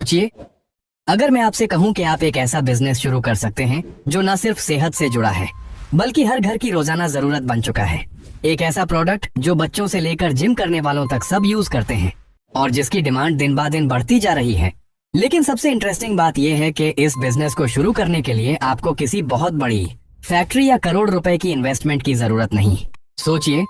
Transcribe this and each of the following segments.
सोचिए, अगर मैं आपसे कहूं कि आप एक ऐसा बिजनेस शुरू कर सकते हैं जो न सिर्फ सेहत से जुड़ा है बल्कि हर घर की रोजाना जरूरत बन चुका है। एक ऐसा प्रोडक्ट जो बच्चों से लेकर जिम करने वालों तक सब यूज करते हैं और जिसकी डिमांड दिन ब दिन बढ़ती जा रही है। लेकिन सबसे इंटरेस्टिंग बात यह है कि इस बिजनेस को शुरू करने के लिए आपको किसी बहुत बड़ी फैक्ट्री या करोड़ रुपए की इन्वेस्टमेंट की जरूरत नहीं। सोचिए,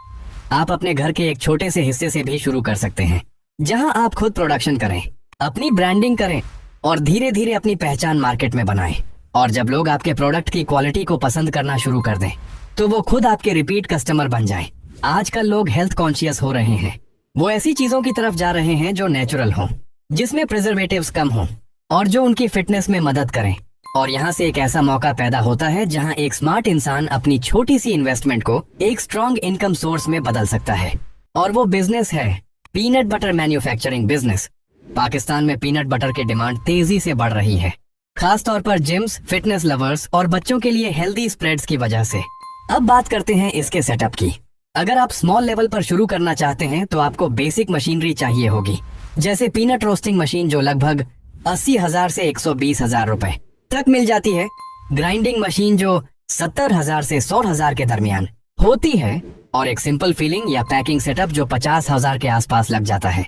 आप अपने घर के एक छोटे से हिस्से से भी शुरू कर सकते हैं, जहां आप खुद प्रोडक्शन करें, अपनी ब्रांडिंग करें और धीरे धीरे अपनी पहचान मार्केट में बनाएं। और जब लोग आपके प्रोडक्ट की क्वालिटी को पसंद करना शुरू कर दें तो वो खुद आपके रिपीट कस्टमर बन जाएं। आजकल लोग हेल्थ कॉन्शियस हो रहे हैं। वो ऐसी चीजों की तरफ जा रहे हैं जो नेचुरल हों, जिसमें प्रिजर्वेटिव्स कम हों और जो उनकी फिटनेस में मदद करें। और यहाँ से एक ऐसा मौका पैदा होता है जहाँ एक स्मार्ट इंसान अपनी छोटी सी इन्वेस्टमेंट को एक स्ट्रॉन्ग इनकम सोर्स में बदल सकता है। और वो बिजनेस है peanut butter manufacturing business. Pakistan में पीनट बटर की डिमांड तेजी से बढ़ रही है, खास तौर पर जिम्स, फिटनेस लवर्स और बच्चों के लिए हेल्दी स्प्रेड्स की वजह से। अब बात करते हैं इसके सेटअप की। अगर आप स्मॉल लेवल पर शुरू करना चाहते हैं तो आपको बेसिक मशीनरी चाहिए होगी, जैसे पीनट रोस्टिंग मशीन जो लगभग 80,000 से 120,000 रुपए तक मिल जाती है, ग्राइंडिंग मशीन जो 70,000 से 100,000 के दरमियान होती है, और एक सिंपल फीलिंग या पैकिंग सेटअप जो 50,000 के आसपास लग जाता है।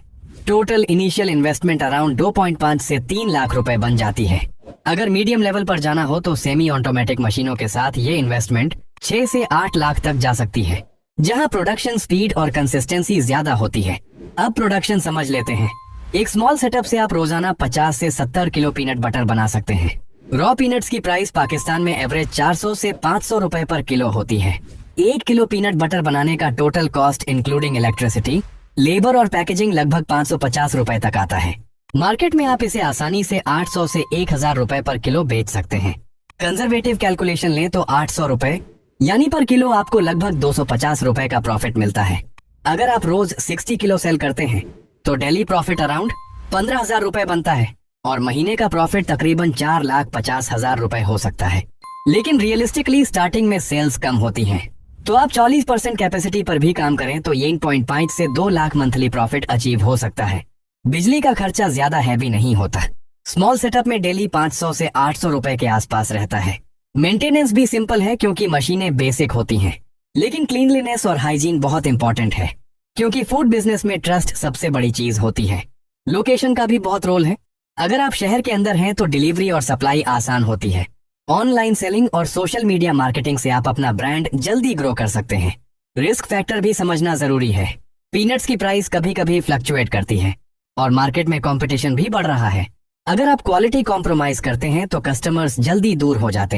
टोटल इनिशियल इन्वेस्टमेंट अराउंड 2.5 से 3 लाख रुपए बन जाती है। अगर मीडियम लेवल पर जाना हो तो सेमी ऑटोमेटिक मशीनों के साथ ये इन्वेस्टमेंट 6 से 8 लाख तक जा सकती है, जहां प्रोडक्शन स्पीड और कंसिस्टेंसी ज्यादा होती है। अब प्रोडक्शन समझ लेते हैं। एक स्मॉल सेटअप से आप रोजाना 50 से 70 किलो पीनट बटर बना सकते हैं। रॉ पीनट्स की प्राइस पाकिस्तान में एवरेज 400 से 500 रुपए पर किलो होती है। 1 किलो पीनट बटर बनाने का total cost including electricity, labour और पैकेजिंग लगभग 550 रुपए तक आता है। मार्केट में आप इसे आसानी से 800 से 1000 रुपए पर किलो बेच सकते हैं। कंजर्वेटिव कैलकुलेशन लें तो 800 रुपए यानी पर किलो आपको लगभग 250 रुपए का प्रॉफिट मिलता है। अगर आप रोज 60 किलो सेल करते हैं तो डेली प्रॉफिट अराउंड 15,000 रुपए बनता है और महीने का प्रॉफिट तकरीबन 4,50,000 रुपए हो सकता है। लेकिन रियलिस्टिकली स्टार्टिंग में सेल्स कम होती हैं, तो आप 40% कैपेसिटी पर भी काम करें तो 1.5 से 2 लाख मंथली प्रॉफिट अचीव हो सकता है। बिजली का खर्चा ज्यादा हैवी नहीं होता। स्मॉल सेटअप में डेली 500 से 800 रुपए के आसपास रहता है। मेंटेनेंस भी सिंपल है क्योंकि मशीनें बेसिक होती हैं। लेकिन क्लीनलीनेस और हाइजीन बहुत इंपॉर्टेंट है, क्योंकि फूड बिजनेस में ट्रस्ट सबसे बड़ी चीज होती है। लोकेशन का भी बहुत रोल है। अगर आप शहर के अंदर हैं तो डिलीवरी और सप्लाई आसान होती है। ऑनलाइन सेलिंग और सोशल मीडिया मार्केटिंग से आप अपना ब्रांड जल्दी ग्रो कर सकते हैं। रिस्क फैक्टर भी समझना जरूरी है। पीनट्स की प्राइस कभी कभी फ्लक्चुएट करती है और मार्केट में कंपटीशन भी बढ़ रहा है। अगर आप क्वालिटी कॉम्प्रोमाइज करते हैं तो कस्टमर्स जल्दी दूर हो जाते हैं।